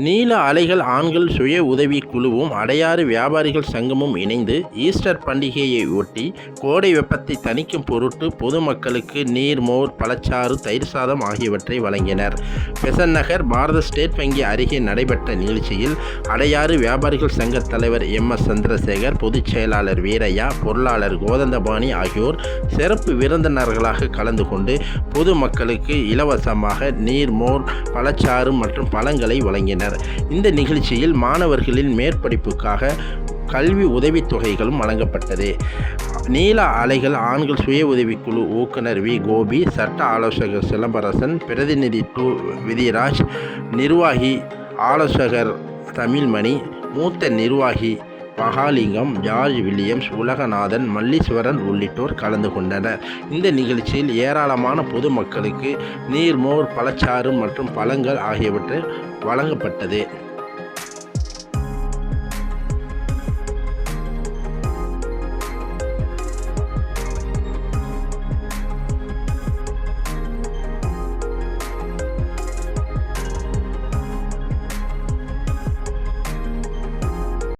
நீல அலைகள் ஆண்கள் சுய உதவி குழுவும் அடையாறு வியாபாரிகள் சங்கமும் இணைந்து ஈஸ்டர் பண்டிகையை ஒட்டி கோடை வெப்பத்தை தணிக்கும் பொருட்டு பொதுமக்களுக்கு நீர், மோர், பழச்சாறு, தயிர் சாதம் ஆகியவற்றை வழங்கினர். பெசன்ட் நகர் பாரத ஸ்டேட் வங்கி அருகே நடைபெற்ற நிகழ்ச்சியில் அடையாறு வியாபாரிகள் சங்க தலைவர் MS சந்திரசேகர், பொதுச் செயலாளர் வீரையா, பொருளாளர் கோதண்டபாணி ஆகியோர் சிறப்பு விருந்தினர்களாக கலந்து கொண்டு பொதுமக்களுக்கு இலவசமாக நீர், மோர், பழச்சாறு மற்றும் பழங்களை வழங்கினர். இந்த நிகழ்ச்சியில் மாணவர்களின் மேற்படிப்புக்காக கல்வி உதவித்தொகைகளும் வழங்கப்பட்டது. நீல அலைகள் ஆண்கள் சுய உதவிக்குழு ஊக்குனர் V. கோபி, சட்ட ஆலோசகர் சிலம்பரசன், பிரதிநிதி விதிராஜ், நிர்வாகி ஆலோசகர் தமிழ்மணி, மூத்த நிர்வாகி மகாலிங்கம், ஜார்ஜ் வில்லியம்ஸ், உலகநாதன், மல்லீஸ்வரன் உள்ளிட்டோர் கலந்து கொண்டனர். இந்த நிகழ்ச்சியில் ஏராளமான பொதுமக்களுக்கு நீர், மோர், பழச்சாறு மற்றும் பழங்கள் ஆகியவற்றை வழங்கப்பட்டது.